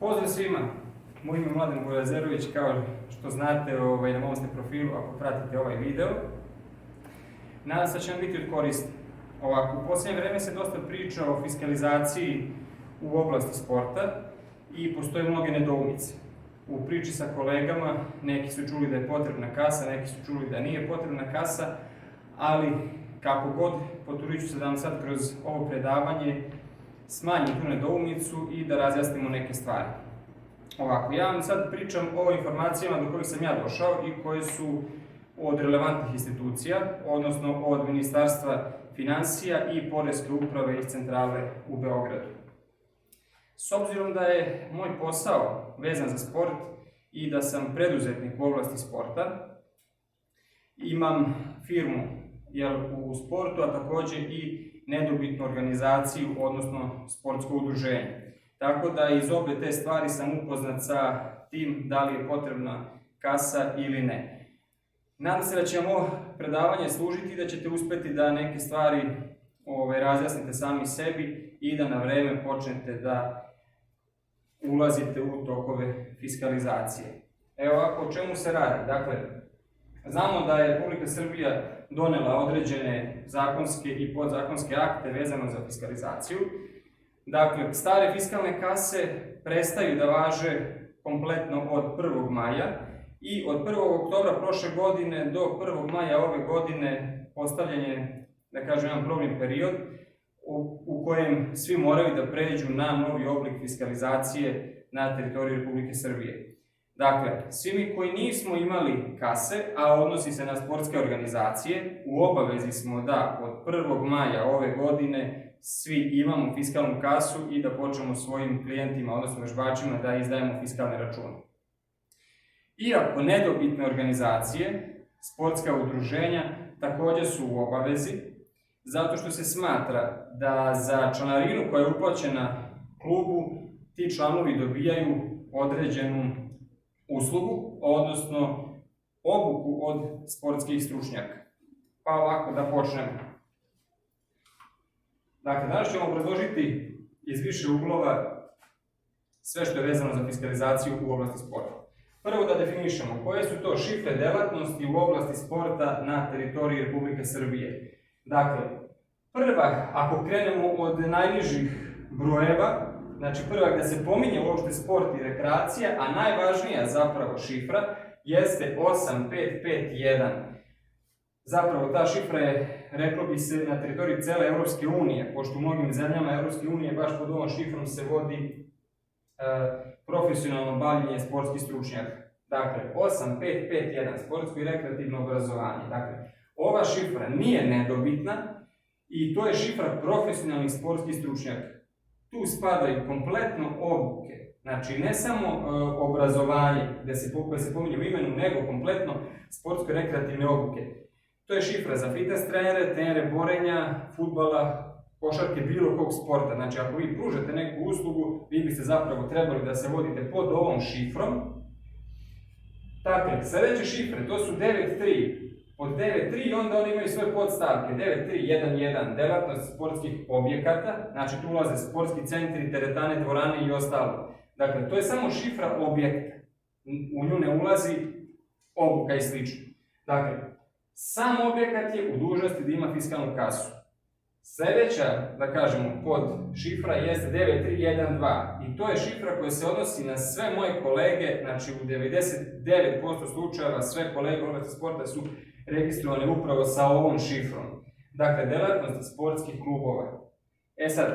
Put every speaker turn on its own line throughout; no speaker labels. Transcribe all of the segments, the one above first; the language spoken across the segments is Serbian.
Pozdrav svima, moj ime je Mladen Bojlazerović, kao što znate na mom ste profilu ako pratite ovaj video. Nadam se da će vam biti od koristi. U posljednje vreme se dosta priča o fiskalizaciji u oblasti sporta i postoje mnoge nedoumice. U priči sa kolegama neki su čuli da je potrebna kasa, neki su čuli da nije potrebna kasa, ali kako god, potrudit ću se da vam sad kroz ovo predavanje smanjim tu nedoumicu i da razjasnimo neke stvari. Ja vam sad pričam o informacijama do kojih sam ja došao i koje su od relevantnih institucija, odnosno od Ministarstva finansija i Poreske uprave iz centrale u Beogradu. S obzirom da je moj posao vezan za sport i da sam preduzetnik u oblasti sporta, imam firmu u sportu, a takođe i nedobitnu organizaciju, odnosno sportsko udruženje. Tako da iz obe te stvari sam upoznat sa tim da li je potrebna kasa ili ne. Nadam se da će vam ovo predavanje služiti i da ćete uspeti da neke stvari razjasnite sami sebi i da na vreme počnete da ulazite u tokove fiskalizacije. Evo ovako, o čemu se radi? Dakle, znamo da je Republika Srbija donela određene zakonske i podzakonske akte vezano za fiskalizaciju. Dakle, stare fiskalne kase prestaju da važe kompletno od 1. maja i od 1. oktobra prošle godine do 1. maja ove godine postavljen je, da kažem, jedan probni period u kojem svi moraju da pređu na novi oblik fiskalizacije na teritoriji Republike Srbije. Dakle, svi mi koji nismo imali kase, a odnosi se na sportske organizacije, u obavezi smo da od 1. maja ove godine svi imamo fiskalnu kasu i da počnemo svojim klijentima, odnosno vežbačima, da izdajemo fiskalne račune. Iako nedobitne organizacije, sportska udruženja, takođe su u obavezi, zato što se smatra da za članarinu koja je uplaćena klubu, ti članovi dobijaju određenu uslugu, odnosno obuku od sportskih stručnjaka. Pa ovako da počnemo. Dakle, danas ćemo obrazložiti iz više uglova sve što je vezano za fiskalizaciju u oblasti sporta. Prvo da definišemo koje su to šifre delatnosti u oblasti sporta na teritoriji Republike Srbije. Dakle, prva, ako krenemo od najnižih brojeva, znači prva gde se pominje uopšte sport i rekreacija, a najvažnija zapravo šifra jeste 8551. Zapravo ta šifra je, reklo bi se, na teritoriji cele Evropske unije, pošto u mnogim zemljama Evropske unije baš pod ovom šifrom se vodi profesionalno bavljenje sportskih stručnjaka. Dakle, 8551, sportsko i rekreativno obrazovanje. Dakle, ova šifra nije nedobitna i to je šifra profesionalnih sportskih stručnjaka. Tu spadaju kompletno obuke, znači ne samo obrazovanje koje se pominje u imenu, nego kompletno sportsko-rekreativne obuke. To je šifra za fitness trenere, trenere borenja, fudbala, košarke, bilo kog sporta. Znači ako vi pružate neku uslugu, vi biste zapravo trebali da se vodite pod ovom šifrom. Dakle, sledeće šifre, to su 93. Od 9.3 onda oni imaju svoje podstavke, 9.3.1.1, delatnost sportskih objekata, znači tu ulaze sportski centri, teretane, dvorane i ostalo. Dakle, to je samo šifra objekta, u nju ne ulazi obuka i slično. Dakle, sam objekat je u dužnosti da ima fiskalnu kasu. Sledeća, da kažemo, pod šifra jeste 9312 i to je šifra koja se odnosi na sve moje kolege, znači u 99% slučajeva sve kolege u oblasti sporta su registrovane upravo sa ovom šifrom. Dakle, delatnost sportskih klubova. Sad,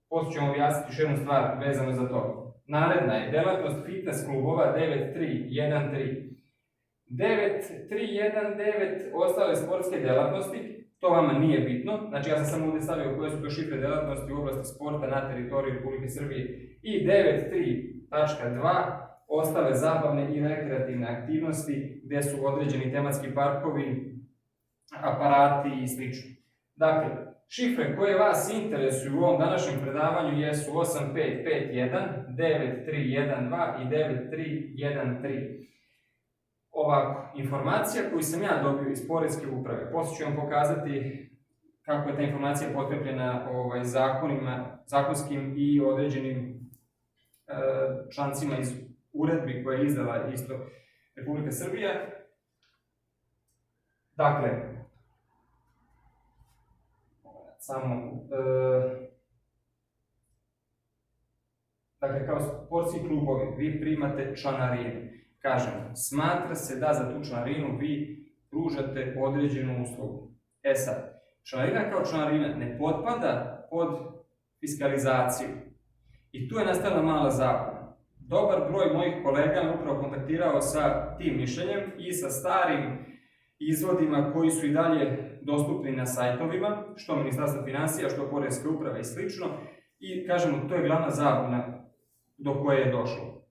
posle ćemo objasniti još jednu stvar vezano za to. Naredna je delatnost fitness klubova 9313. 9319 ostale sportske delatnosti, to vama nije bitno, znači ja sam samo ovdje stavio koje su to šifre delatnosti u oblasti sporta na teritoriji Republike Srbije i 93.2 ostale zabavne i rekreativne aktivnosti gde su određeni tematski parkovi, aparati i sl. Dakle, šifre koje vas interesuju u ovom današnjem predavanju jesu 8551, 9312 i 9313. Ovako, informacija koju sam ja dobio iz Poreske uprave, poslije ću vam pokazati kako je ta informacija potkrepljena zakonima, zakonskim i određenim člancima iz uredbi koje je izdala isto Republika Srbija. Dakle, kao sportski klubovi vi primate članarinu. Kažemo, smatra se da za tu članarinu vi pružate određenu uslugu. E sad, članarina kao članarina ne potpada pod fiskalizaciju. I tu je nastala mala zabuna. Dobar broj mojih kolega me upravo kontaktirao sa tim mišljenjem i sa starim izvodima koji su i dalje dostupni na sajtovima, što Ministarstva financija, što Poreske uprave i slično. I kažemo, to je glavna zabuna do koje je došlo.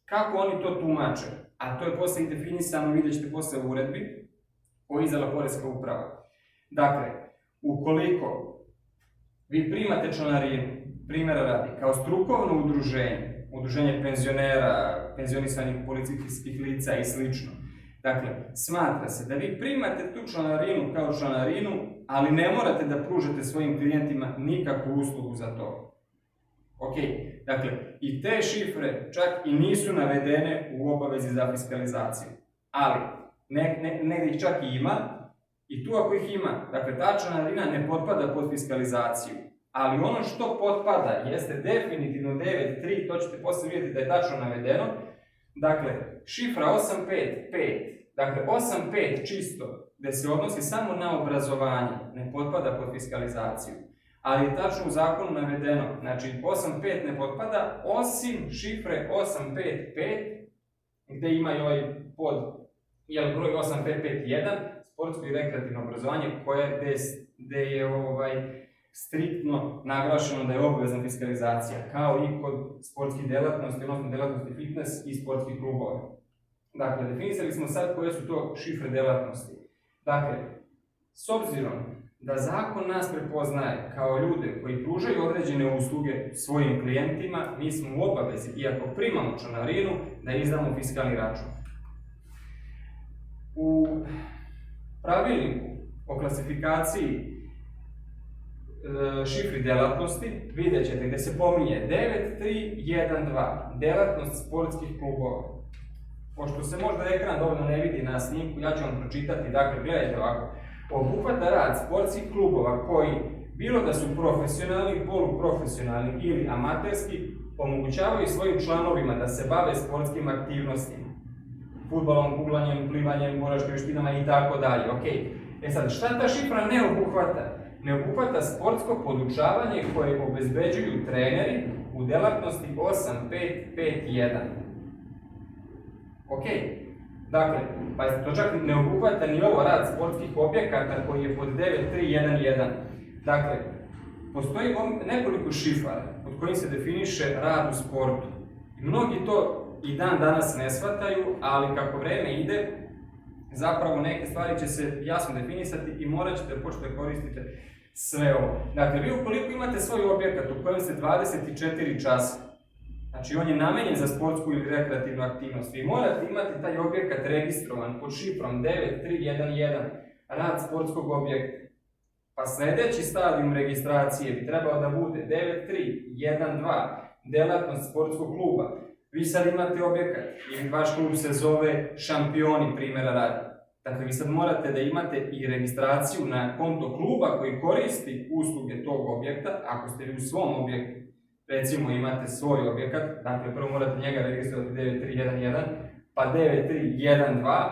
Kako oni to tumače? A to je posle i definisano, vidjet ćete posle u uredbi koju je izdala Poreska uprava. Dakle, ukoliko vi primate članarinu, primjera radi, kao strukovno udruženje, udruženje penzionera, penzionisanih policijskih lica i slično, dakle, smatra se da vi primate tu članarinu kao članarinu, ali ne morate da pružate svojim klijentima nikakvu uslugu za to. Ok, dakle, i te šifre čak i nisu navedene u obavezi za fiskalizaciju, ali negdje ih čak i ima, i tu ako ih ima, dakle, ta članarina ne potpada pod fiskalizaciju, ali ono što potpada jeste definitivno 9.3, to ćete posle vidjeti da je tačno navedeno, dakle, šifra 855, dakle, 85 čisto, gde se odnosi samo na obrazovanje, ne potpada pod fiskalizaciju. Ali je tačno u zakonu navedeno, znači 8.5 ne potpada, osim šifre 855, gde ima i ovaj broj 8551, sportsko i rekreativno obrazovanje, gde je striktno naglašeno da je obavezna fiskalizacija, kao i kod sportskih delatnosti, odnosno delatnosti fitness i sportskih klubova. Dakle, definisali smo sad koje su to šifre delatnosti. Dakle, s obzirom da zakon nas prepoznaje kao ljude koji pružaju određene usluge svojim klijentima, mi smo u obavezi, iako primamo članarinu, da izdamo fiskalni račun. U pravilniku o klasifikaciji šifri delatnosti vidjet ćete gde se pominje 9312, delatnost sportskih klubova. Pošto se možda ekran dovoljno ne vidi na snimku, ja ću vam pročitati, dakle, gledajte ovako. Obuhvata rad sportskih klubova koji, bilo da su profesionalni, poluprofesionalni ili amaterski, omogućavaju svojim članovima da se bave sportskim aktivnostima. Fudbalom, kuglanjem, plivanjem, boračkim veštinama i tako dalje. E sad, šta ta šifra ne obuhvata? Ne obuhvata sportsko podučavanje koje obezbeđuju treneri u delatnosti 8551. Dakle, pa to čak ne obuhvata ni ovo rad sportskih objekata koji je pod 9311. Dakle, postoji nekoliko šifara pod kojim se definiše rad u sportu. Mnogi to i dan danas ne shvataju, ali kako vreme ide, zapravo neke stvari će se jasno definisati i morat ćete početi da koristite sve ovo. Dakle, vi ukoliko imate svoj objekat u kojem ste 24 časa, znači on je namenjen za sportsku ili rekreativnu aktivnost, vi morate imati taj objekat registrovan pod šifrom 9311, rad sportskog objekta. Pa sledeći stadijum registracije bi trebao da bude 9312, delatnost sportskog kluba. Vi sad imate objekat ili vaš klub se zove Šampioni, primjera radi. Dakle, vi sad morate da imate i registraciju na konto kluba koji koristi usluge tog objekta. Ako ste vi u svom objektu, recimo imate svoj objekat, dakle prvo morate njega registrovati 9311, pa 9312,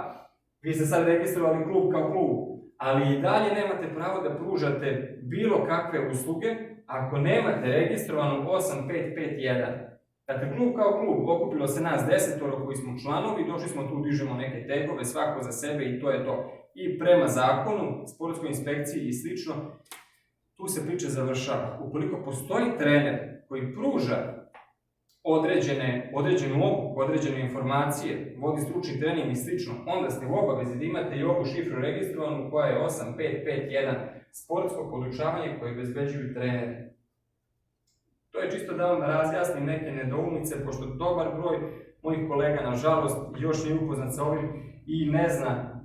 vi ste sad registrovali klub kao klub, ali i dalje nemate pravo da pružate bilo kakve usluge ako nemate registrovano 8551. Dakle, klub kao klub, okupilo se nas 10 koji smo članovi, došli smo tu, dižemo neke tegove, svako za sebe i to je to. I prema zakonu, sportskoj inspekciji i slično, tu se priča završava. Ukoliko postoji trener koji pruža određenu obuku, određene informacije, vodi stručni trening i slično, onda ste u obavezi da imate i ovu šifru registrovanu koja je 8551, sportsko podučavanje koje obezbeđuju treneri. To je čisto da vam razjasnim neke nedoumice, pošto dobar broj mojih kolega, nažalost, još nije upoznat sa ovim i ne zna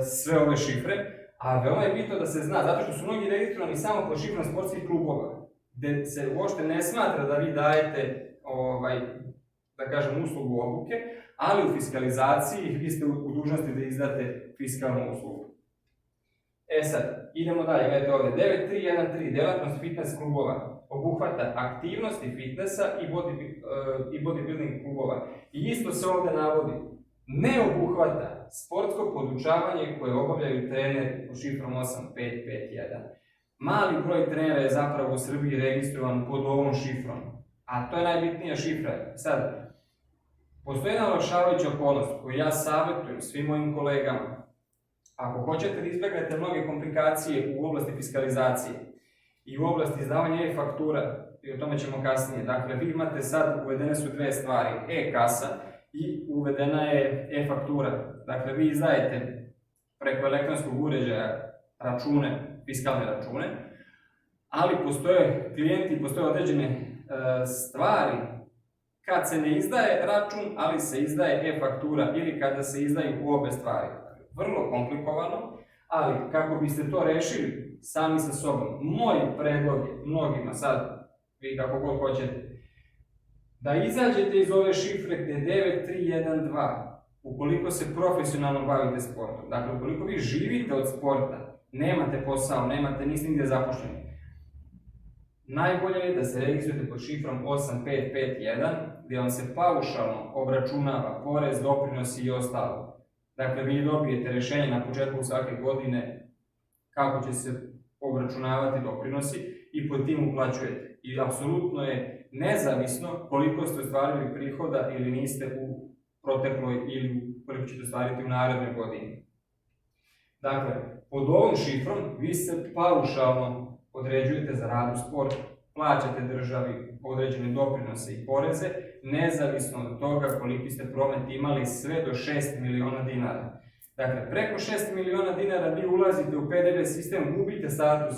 sve ove šifre, a veoma je bitno da se zna, zato što su mnogi registrovani samo pod šifrom sportskih klubova. gde se uopšte ne smatra da vi dajete, da kažem, uslugu obuke, ali u fiskalizaciji vi ste u dužnosti da izdate fiskalnu uslugu. Sad, idemo dalje, gledajte ovde, 9313, delatnost fitness klubova, obuhvata aktivnosti fitnessa i bodybuilding klubova. I isto se ovde navodi, ne obuhvata sportsko podučavanje koje obavljaju treneri pod šifrom 8551. Mali broj trenera je zapravo u Srbiji registrovan pod ovom šifrom, a to je najbitnija šifra. Sad, postoji jedna olakšavajuća okolnost koju ja savjetujem svim mojim kolegama. Ako hoćete da izbjegnete mnoge komplikacije u oblasti fiskalizacije i u oblasti izdavanja e-faktura, i o tome ćemo kasnije, dakle, vi imate sad, uvedene su dve stvari, e-kasa i uvedena je e-faktura. Dakle, vi izdajete preko elektronskog uređaja račune, fiskalne račune, ali postoje klijenti, postoje određene stvari kad se ne izdaje račun, ali se izdaje e-faktura ili kada se izdaju u obe stvari. Vrlo komplikovano, ali kako biste to rešili sami sa sobom, moj predlog je mnogima sad, vi kako god hoćete, da izađete iz ove šifre gde je 9312, ukoliko se profesionalno bavite sportom. Dakle, ukoliko vi živite od sporta, nemate posao, niste nigde zaposleni, najbolje je da se registrujete pod šifrom 8551, gdje vam se paušalno obračunava porez, doprinosi i ostalo. Dakle, vi dobijete rešenje na početku svake godine kako će se obračunavati doprinosi i pod tim uplaćujete. I apsolutno je nezavisno koliko ste ostvarili prihoda ili niste u protekloj ili koliko ćete ostvariti u narednoj godini. Dakle, pod ovom šifrom vi se paušalno određujete za rad u sportu. Plaćate državi određene doprinose i poreze, nezavisno od toga koliki ste promet imali, sve do 6 miliona dinara. Dakle, preko 6 miliona dinara vi ulazite u PDV sistem, gubite status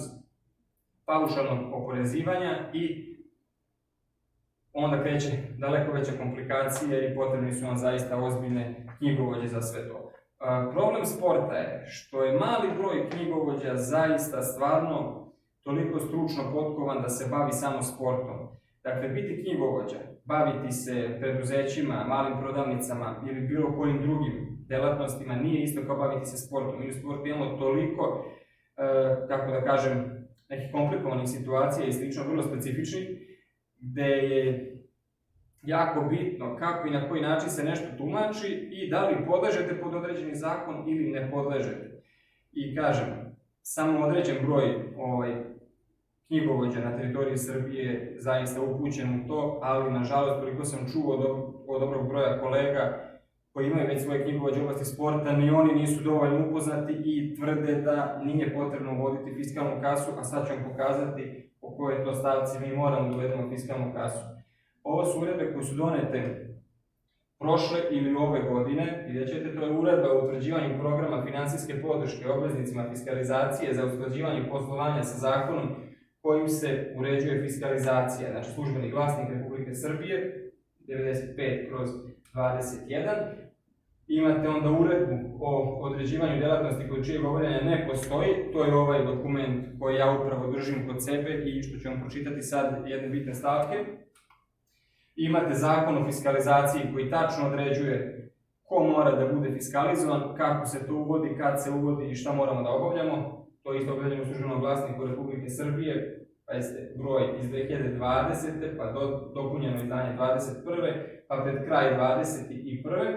paušalnog oporezivanja i onda kreće daleko veće komplikacije i potrebni su vam zaista ozbiljne knjigovođe za sve to. Problem sporta je što je mali broj knjigovođa zaista stvarno toliko stručno potkovan da se bavi samo sportom. Dakle, biti knjigovođa, baviti se preduzećima, malim prodavnicama ili bilo kojim drugim delatnostima nije isto kao baviti se sportom. Mi u sportu imamo toliko, kako da kažem, nekih komplikovanih situacija i slično, vrlo specifičnih, gde je jako bitno kako i na koji način se nešto tumači i da li podležete pod određeni zakon ili ne podležete. I kažem, samo određen broj knjigovođa na teritoriji Srbije zaista upućen u to, ali nažalost, koliko sam čuo od dobrog broja kolega koji imaju već svoje knjigovođe u oblasti sporta, ni oni nisu dovoljno upoznati i tvrde da nije potrebno voditi fiskalnu kasu, a sad ću vam pokazati po kojoj to stavci mi moramo da uvedemo fiskalnu kasu. Ovo su uredbe koje su donete prošle ili ove godine, vidjet ćete, to je uredba o utvrđivanju programa finansijske podrške obveznicima fiskalizacije za usklađivanje poslovanja sa zakonom kojim se uređuje fiskalizacija, znači Službeni glasnik Republike Srbije, 95/21. Imate onda uredbu o određivanju delatnosti kod čijeg obavljanja ne postoji, to je ovaj dokument koji ja upravo držim kod sebe i što ću vam pročitati sad jedne bitne stavke. Imate zakon o fiskalizaciji koji tačno određuje ko mora da bude fiskalizovan, kako se to uvodi, kad se uvodi i šta moramo da obavljamo. To je isto objavljeno u Službenom glasniku Republike Srbije, pa jeste broj iz 2020. pa dopunjeno izdanje 2021. pa pred kraj 2021.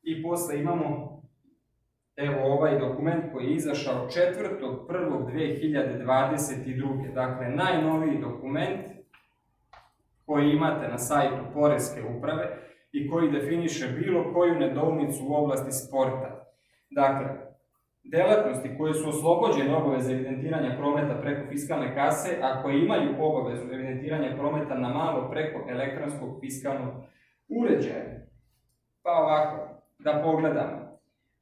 I posle imamo ovaj dokument koji je izašao 4.1.2022. Dakle, najnoviji dokument koji imate na sajtu Poreske uprave i koji definiše bilo koju nedoumicu u oblasti sporta. Dakle, delatnosti koje su oslobođene obaveze evidentiranja prometa preko fiskalne kase, a koje imaju obavezu evidentiranja prometa na malo preko elektronskog fiskalnog uređaja. Pa ovako, da pogledamo.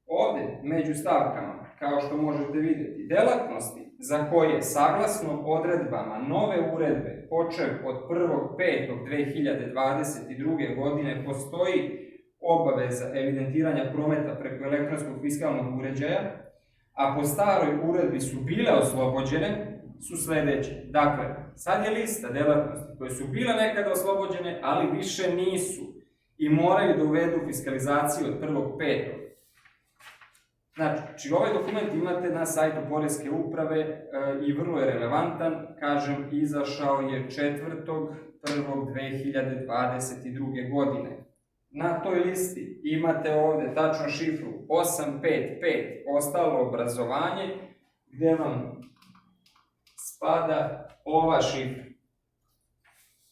Ovde, među stavkama, kao što možete vidjeti, delatnosti za koje, saglasno odredbama nove uredbe, počev od 1.5.2022. godine, postoji obaveza evidentiranja prometa preko elektronskog fiskalnog uređaja, a po staroj uredbi su bile oslobođene, su sljedeće. Dakle, sad je lista delatnosti koje su bile nekada oslobođene, ali više nisu i moraju da uvedu fiskalizaciju od 1.5. Znači, ovaj dokument imate na sajtu Poreske uprave i vrlo je relevantan, kažem, izašao je 4.1.2022. godine. Na toj listi imate ovde tačno šifru 855, ostalo obrazovanje, gde vam spada ova šifra.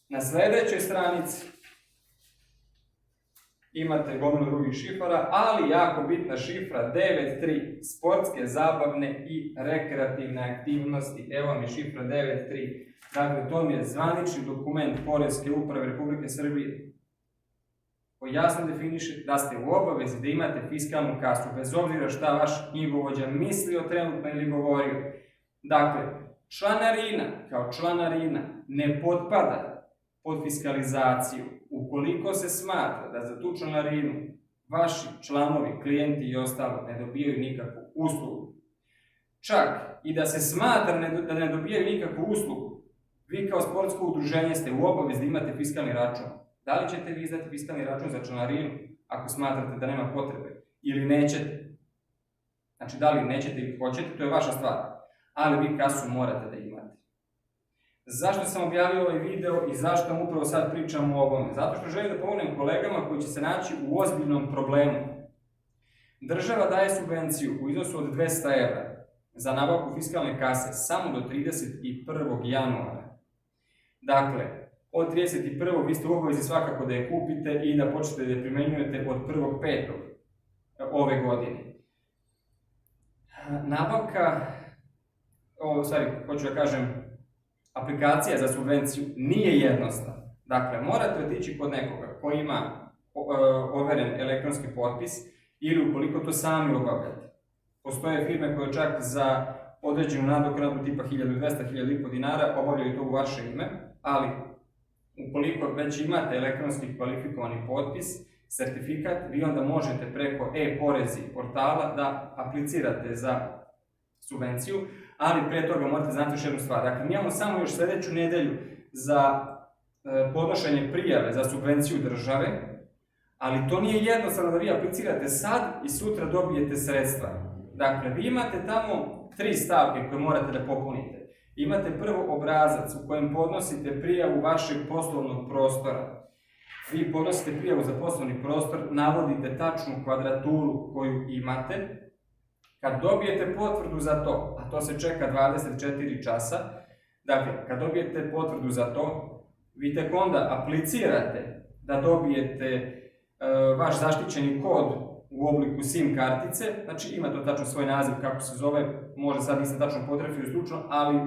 Na sledećoj stranici imate gomilu drugih šifara, ali jako bitna šifra 9.3, sportske, zabavne i rekreativne aktivnosti. Evo vam je šifra 9.3. Dakle, to mi je zvanični dokument Poreske uprave Republike Srbije koji jasno definiše da ste u obavezi da imate fiskalnu kasu, bez obzira šta vaš knjigovođa mislio trenutno ili govorio. Dakle, članarina kao članarina ne potpada pod fiskalizaciju ukoliko se smatra da za tu članarinu vaši članovi, klijenti i ostalo ne dobijaju nikakvu uslugu. Čak i da se smatra da ne dobijaju nikakvu uslugu, vi kao sportsko udruženje ste u obavezi da imate fiskalni račun. Da li ćete vi izdati fiskalni račun za članarinu ako smatrate da nema potrebe ili nećete? Znači, da li nećete ili hoćete, to je vaša stvar, ali vi kasu morate da imate. Zašto sam objavio ovaj video i zašto vam upravo sad pričam o ovome? Zato što želim da pomognem kolegama koji će se naći u ozbiljnom problemu. Država daje subvenciju u iznosu od 200 € za nabavku fiskalne kase samo do 31. januara. Dakle, od 31. vi ste u obavezi svakako da je kupite i da počnete da je primenjujete od 1.5. ove godine. Nabavka, hoću da kažem, aplikacija za subvenciju nije jednostavna. Dakle, morate otići kod nekoga koji ima overen elektronski potpis ili ukoliko to sami obavljate. Postoje firme koje čak za određenu nadoknadu tipa 1200-1500 dinara obavljaju to u vaše ime, ali ukoliko već imate elektronski kvalifikovani potpis, sertifikat, vi onda možete preko e-porezi portala da aplicirate za subvenciju, ali pre toga morate znati još jednu stvar. Dakle, mi imamo samo još sledeću nedelju za podnošenje prijave za subvenciju države, ali to nije jednostavno da vi aplicirate sad i sutra dobijete sredstva. Dakle, vi imate tamo 3 stavke koje morate da popunite. Imate prvo obrazac u kojem podnosite prijavu vašeg poslovnog prostora. Vi podnosite prijavu za poslovni prostor, navodite tačnu kvadraturu koju imate. Kad dobijete potvrdu za to, a to se čeka 24 časa, dakle, kad dobijete potvrdu za to, vi tek onda aplicirate da dobijete vaš zaštićeni kod u obliku SIM kartice, znači ima to tačno svoj naziv kako se zove, možda sad nisam tačno potrefio stručno, ali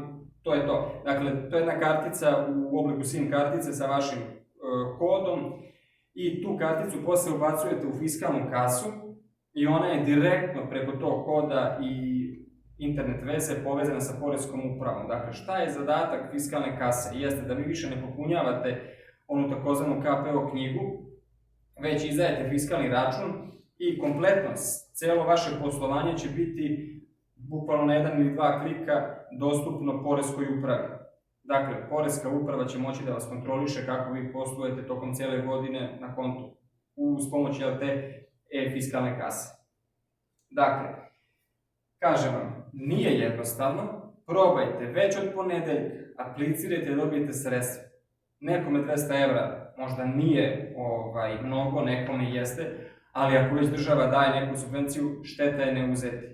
to je to. Dakle, to je jedna kartica u obliku SIM kartice sa vašim kodom i tu karticu posle ubacujete u fiskalnu kasu i ona je direktno preko tog koda i internet veze povezana sa Poreskom upravom. Dakle, šta je zadatak fiskalne kase? Jeste da vi više ne popunjavate onu takozvanu KPO knjigu, već izdajete fiskalni račun i kompletno celo vaše poslovanje će biti bukvalno na 1 ili 2 klika dostupno Poreskoj upravi. Dakle, Poreska uprava će moći da vas kontroliše kako vi poslujete tokom cijele godine na kontu uz pomoć te e-fiskalne kase. Dakle, kažem vam, nije jednostavno, probajte već od ponedeljka, aplicirajte i dobijete sredstva. Nekome 200 € možda nije mnogo, nekome jeste, ali ako već država daje neku subvenciju, šteta je ne uzeti.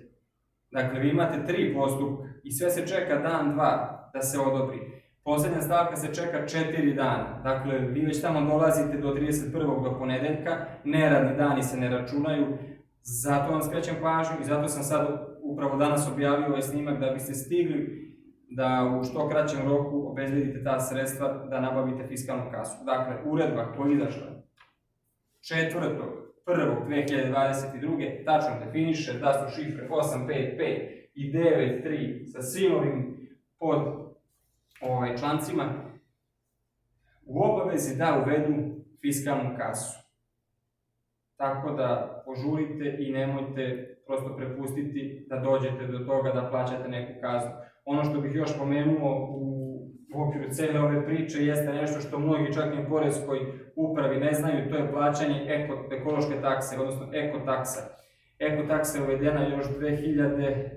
Dakle, vi imate 3 postupka i sve se čeka dan, 2 da se odobri. Poslednja stavka se čeka 4 dana. Dakle, vi već tamo dolazite do 31. do ponedeljka, neradni dani se ne računaju, zato vam skrećem pažnju i zato sam sad upravo danas objavio ovaj snimak da biste stigli da u što kraćem roku obezbedite ta sredstva da nabavite fiskalnu kasu. Dakle, uredba koja je izašla 4.1.2022. tačno definiše da su šifre 855 i 93 sa svim ovim pod člancima u obavezi da uvedu fiskalnu kasu. Tako da požurite i nemojte prosto prepustiti da dođete do toga da plaćate neku kaznu. Ono što bih još pomenuo u okviru cijele ove priče jeste nešto što mnogi čak i u poreskoj upravi ne znaju, to je plaćanje ekološke takse, odnosno ekotaksa. Ekotaksa je uvedena još 2020.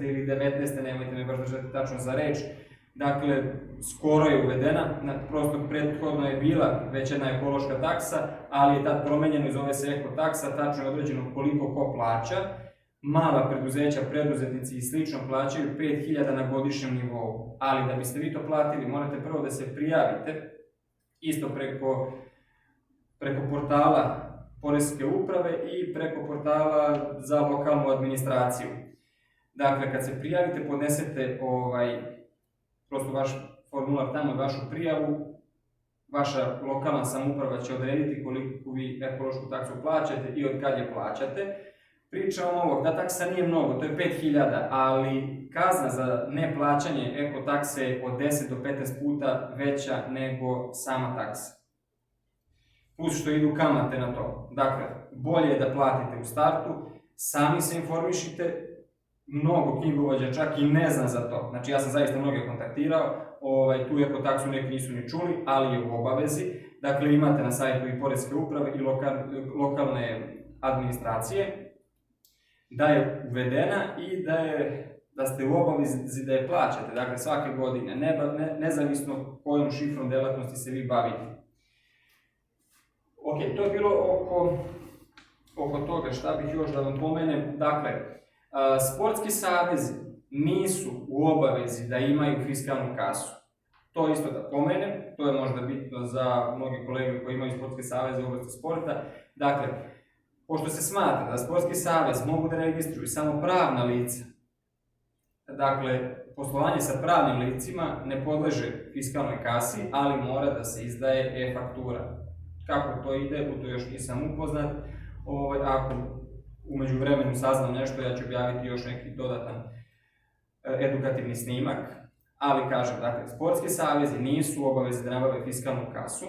ili 19. nemojte me baš držati tačno za reč. Dakle, skoro je uvedena, prosto prethodno je bila već jedna ekološka taksa, ali je tad promenjeno i zove se ekotaksa, tačno je određeno koliko ko plaća. Mala preduzeća, preduzetnici i slično plaćaju 5.000 na godišnjem nivou, ali da biste vi to platili morate prvo da se prijavite, isto preko portala Poreske uprave i preko portala za lokalnu administraciju. Dakle, kad se prijavite, podnesete prosto vaš formular tamo i vašu prijavu, vaša lokalna samouprava će odrediti koliko vi ekološku taksu plaćate i od kad je plaćate. Pričam ovo, ta taksa nije mnogo, to je 5.000, ali kazna za neplaćanje ekotakse je od 10 do 15 puta veća nego sama taksa. Plus što idu kamate na to. Dakle, bolje je da platite u startu, sami se informišite, mnogo knjigovođa čak i ne zna za to. Znači, ja sam zaista mnoge kontaktirao, tu ekotaksu neki nisu ni čuli, ali je u obavezi. Dakle, imate na sajtu i Poreske uprave i lokalne administracije da je uvedena i da ste u obavezi da je plaćate, dakle svake godine, nezavisno kojom šifrom delatnosti se vi bavite. Ok, to je bilo oko toga šta bih još da vam pomenem. Dakle, sportski savezi nisu u obavezi da imaju fiskalnu kasu. To isto da pomenem, to je možda bitno za mnogi kolege koji imaju sportske saveze u oblasti sporta. Dakle, pošto se smatra da sportski savez mogu da registruju samo pravna lica, dakle, poslovanje sa pravnim licima ne podleže fiskalnoj kasi, ali mora da se izdaje e-faktura. Kako to ide, u to još nisam upoznat. Ako u međuvremenu saznam nešto, ja ću objaviti još neki dodatan edukativni snimak. Ali kažem, dakle, sportski savezi nisu u obavezi da nabave fiskalnu kasu,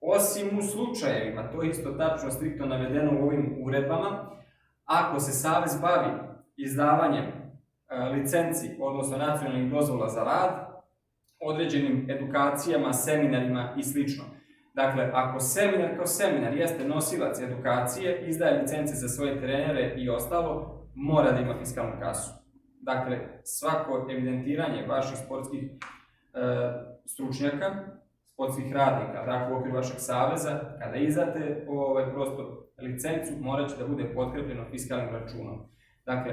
osim u slučajevima, to je isto tačno striktno navedeno u ovim uredbama, ako se savez bavi izdavanjem licenci, odnosno nacionalnih dozvola za rad, određenim edukacijama, seminarima i sl. Dakle, ako seminar kao seminar jeste nosilac edukacije, izdaje licence za svoje trenere i ostalo, mora da ima fiskalnu kasu. Dakle, svako evidentiranje vaših sportskih stručnjaka, sportskih radnika, dakle u okviru vašeg saveza, kada izdate prosto licencu, morat će da bude potkrepljeno fiskalnim računom. Dakle,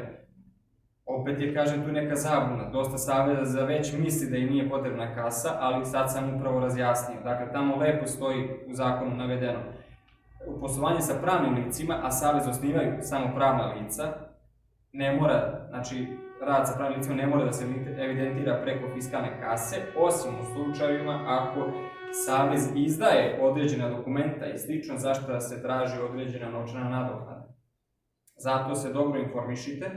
opet je, kažem, tu neka zabuna. Dosta saveza već misli da im nije potrebna kasa, ali sad sam upravo razjasnio. Dakle, tamo lepo stoji u zakonu navedeno. Poslovanje sa pravnim licima, a savez osnivaju samo pravna lica, ne mora, znači, rad sa pravnim licima ne mora da se evidentira preko fiskalne kase, osim u slučajevima ako savez izdaje određena dokumenta i slično za što se traži određena novčana nadoknada. Zato se dobro informišite,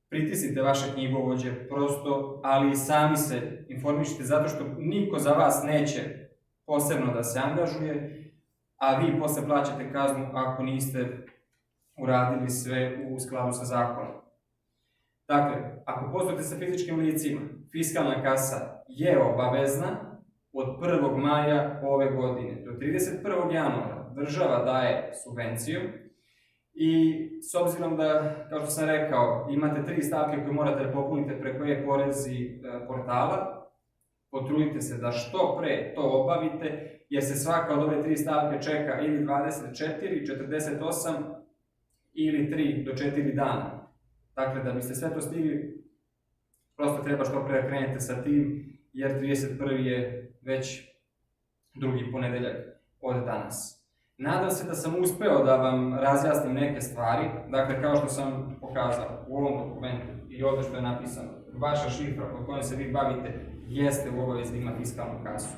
pritisnite vaše knjigovođe prosto, ali i sami se informišite zato što niko za vas neće posebno da se angažuje, a vi posle plaćate kaznu ako niste uradili sve u skladu sa zakonom. Dakle, ako poslujete sa fizičkim licima, fiskalna kasa je obavezna od 1. maja ove godine do 31. januara. Država daje subvenciju i s obzirom da, kao što sam rekao, imate 3 stavke koje morate da popunite preko e-porezi portala, potrudite se da što pre to obavite, jer se svaka od ove 3 stavke čeka ili 24, 48 ili 3 do 4 dana. Dakle, da biste sve to stigli, prosto treba što pre krenete sa tim, jer 31. je već drugi ponedeljak od danas. Nadam se da sam uspeo da vam razjasnim neke stvari. Dakle, kao što sam pokazao u ovom dokumentu i ovdje što je napisano, vaša šifra pod kojom se vi bavite jeste u obavezi da ima fiskalnu kasu.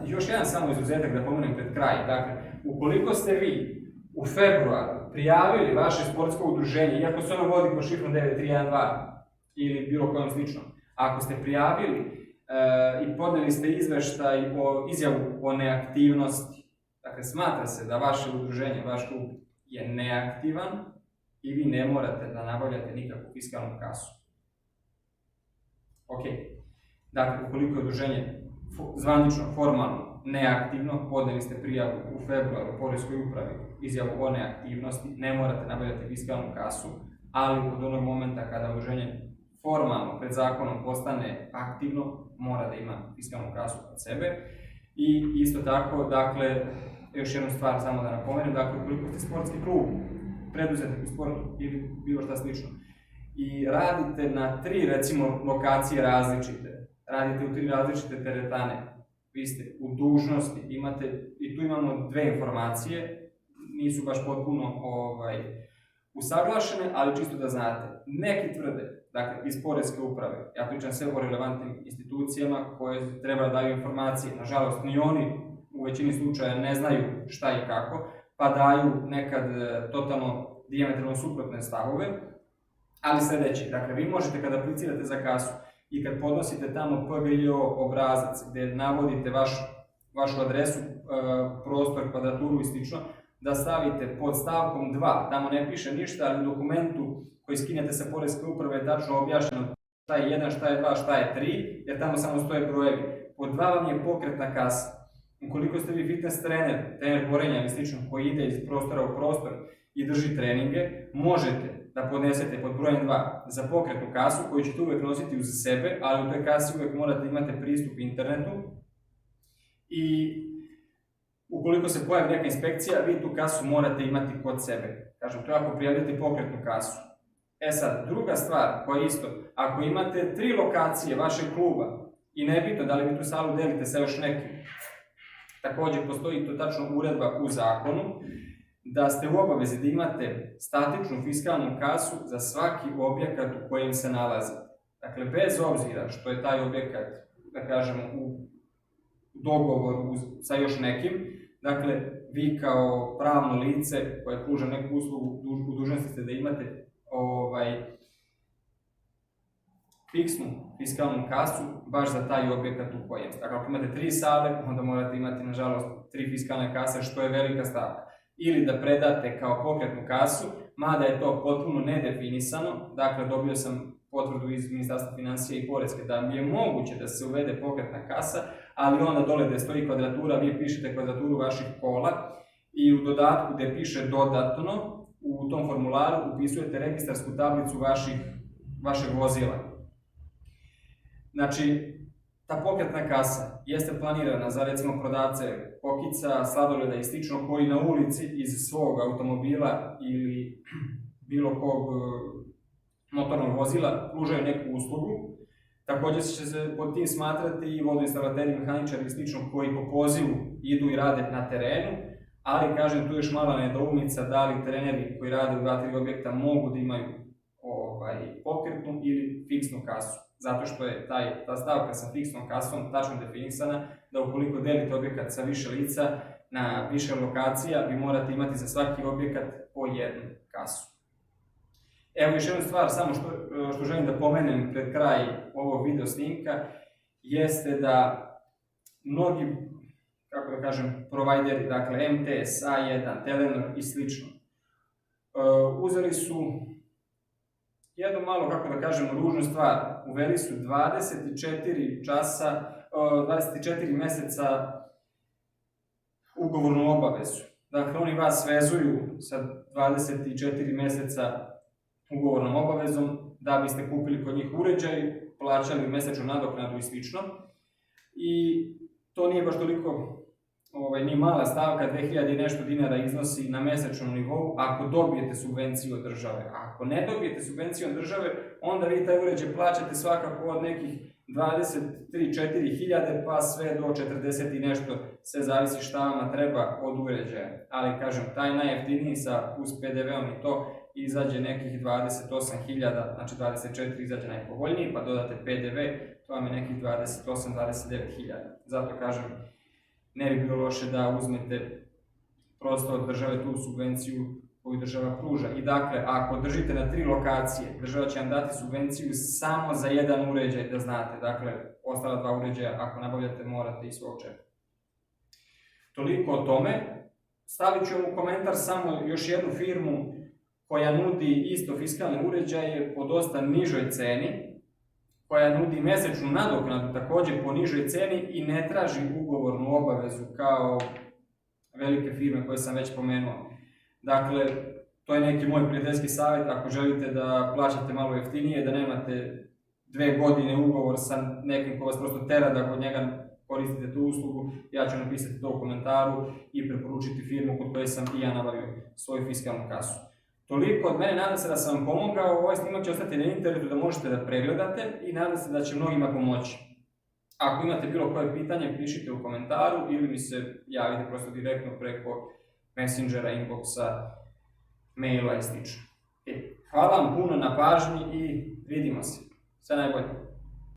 Još jedan samo izuzetak da pomenem pred kraj. Dakle, ukoliko ste vi u februaru prijavili vaše sportsko udruženje, iako se ono vodi po šifrom 9312 ili bilo kojom sličnom, ako ste prijavili i podneli ste izveštaj o izjavu o neaktivnosti, dakle smatra se da vaše udruženje, vaš klub je neaktivan, i vi ne morate da nabavljate nikakvu fiskalnu kasu. Ok, dakle, ukoliko je udruženje zvanično, formalno, neaktivno, podneli ste prijavu u februaru poreskoj upravi izjavu o neaktivnosti, ne morate nabavljati fiskalnu kasu, ali od onog momenta kada udruženje formalno pred zakonom postane aktivno, mora da ima fiskalnu kasu kod sebe. I isto tako, dakle, još jednu stvar samo da napomenem, dakle, ukoliko ste sportski klub, preduzetnik u sportu ili bilo šta slično, i radite na 3, recimo, lokacije različite, radite u 3 različite teretane, vi ste u dužnosti, imate, i tu imamo 2 informacije, nisu baš potpuno usaglašene, ali čisto da znate, neki tvrde, dakle, iz poreske uprave, ja pričam sve o relevantnim institucijama koje treba da daju informacije, nažalost, ni oni u većini slučaja ne znaju šta i kako, pa daju nekad totalno dijametralno suprotne stavove, ali sljedeći, dakle, vi možete kada aplicirate za kasu i kad podnosite tamo PGJO obrazac gdje navodite vašu adresu, prostor, kvadraturu i slično, da stavite pod stavkom 2, tamo ne piše ništa, ali u dokumentu koji skinete sa poreske uprave je tačno objašnjeno šta je 1, šta je 2, šta je 3, jer tamo samo stoje brojevi. Pod 2 vam je pokretna kasa. Ukoliko ste vi fitness trener borenja ili slično koji ide iz prostora u prostor i drži treninge, možete da podnesete pod brojem 2 za pokretnu kasu koju ćete uvijek nositi uz sebe, ali u toj kasi uvijek morate imati pristup internetu i ukoliko se pojavi neka inspekcija, vi tu kasu morate imati kod sebe. Kažem, to je ako prijavljate pokretnu kasu. E sad, druga stvar koja je isto, ako imate 3 lokacije vašeg kluba i nebitno da li vi tu salu delite sa još nekim, također postoji to tačno uredba u zakonu, da ste u obavezi da imate statičnu fiskalnu kasu za svaki objekat u kojem se nalazi. Dakle, bez obzira što je taj objekat, da kažemo, u dogovoru sa još nekim, dakle, vi kao pravno lice koje pruža neku uslugu, u dužnosti ste da imate fiksnu fiskalnu kasu baš za taj objekat u kojem. Dakle, ako imate 3 sale, onda morate imati, nažalost, 3 fiskalne kase, što je velika stavka. Ili da predate kao pokretnu kasu, mada je to potpuno nedefinisano, dakle, dobio sam potvrdu iz Ministarstva financija i poreske da mi je moguće da se uvede pokretna kasa, ali onda dole gdje stoji kvadratura, vi pišete kvadraturu vaših kola i u dodatku gdje piše dodatno, u tom formularu upisujete registarsku tablicu vašeg vozila. Znači, ta pokretna kasa jeste planirana za, recimo, prodavce kokica, sladoleda i slično koji na ulici iz svog automobila ili bilo kog motornog vozila pružaju neku uslugu. Također će se pod tim smatrati i vodoinstalateri, mehaničari i slično koji po pozivu idu i rade na terenu, ali, kažem, tu je još mala nedoumica da li treneri koji rade u 2-3 objekta mogu da imaju pokretnu ili fiksnu kasu. Zato što je ta stavka sa fiksnom kasom tačno definisana da ukoliko delite objekat sa više lica na više lokacija, vi morate imati za svaki objekat po jednu kasu. Evo još jednu stvar, samo što želim da pomenem pred kraj ovog video snimka, jeste da mnogi, kako da kažem, provajderi, dakle MTS, A1, Telenor i slično, uzeli su jednu malo, kako da kažem, ružnu stvar. Uveli su 24 mjeseca ugovornu obavezu. Dakle, oni vas vezuju sa 24 mjeseca ugovornom obavezom da biste kupili kod njih uređaj, plaćali mjesečnu nadoknadu i slično. I to nije baš toliko ni mala stavka, 2000 i nešto dinara iznosi na mjesečnom nivou ako dobijete subvenciju od države. A ako ne dobijete subvenciju od države, onda vi taj uređaj plaćate svakako od nekih 23-4 hiljade pa sve do 40 i nešto, sve zavisi šta vama treba od uređaja. Ali, kažem, taj najjeftiniji sa plus PDV-om i to izađe nekih 28.000, znači 24 izađe najpovoljniji, pa dodate PDV, to vam je nekih 28-29.000. Zato, kažem, ne bi bilo loše da uzmete prosto od države tu subvenciju koju država pruža. I dakle, ako držite na 3 lokacije, država će vam dati subvenciju samo za jedan uređaj, da znate. Dakle, ostala 2 uređaja, ako nabavljate, morate iz svog džepa. Toliko o tome. Stavit ću vam u komentar samo još jednu firmu koja nudi isto fiskalne uređaje po dosta nižoj ceni, koja nudi mjesečnu nadoknadu također po nižoj ceni i ne traži ugovornu obavezu kao velike firme koje sam već pomenuo. Dakle, to je neki moj prijateljski savjet ako želite da plaćate malo jeftinije, da nemate 2 godine ugovor sa nekim ko vas prosto tera da kod njega koristite tu uslugu, ja ću napisati to u komentaru i preporučiti firmu kod koje sam i ja nabavio svoju fiskalnu kasu. Toliko od mene, nadam se da sam vam pomogao, ovaj snimak će ostati na internetu da možete da pregledate i nadam se da će mnogima pomoći. Ako imate bilo koje pitanje, pišite u komentaru ili mi se javite prosto direktno preko Messengera, inboxa, maila i sl. Hvala vam puno na pažnji i vidimo se. Sve najbolje.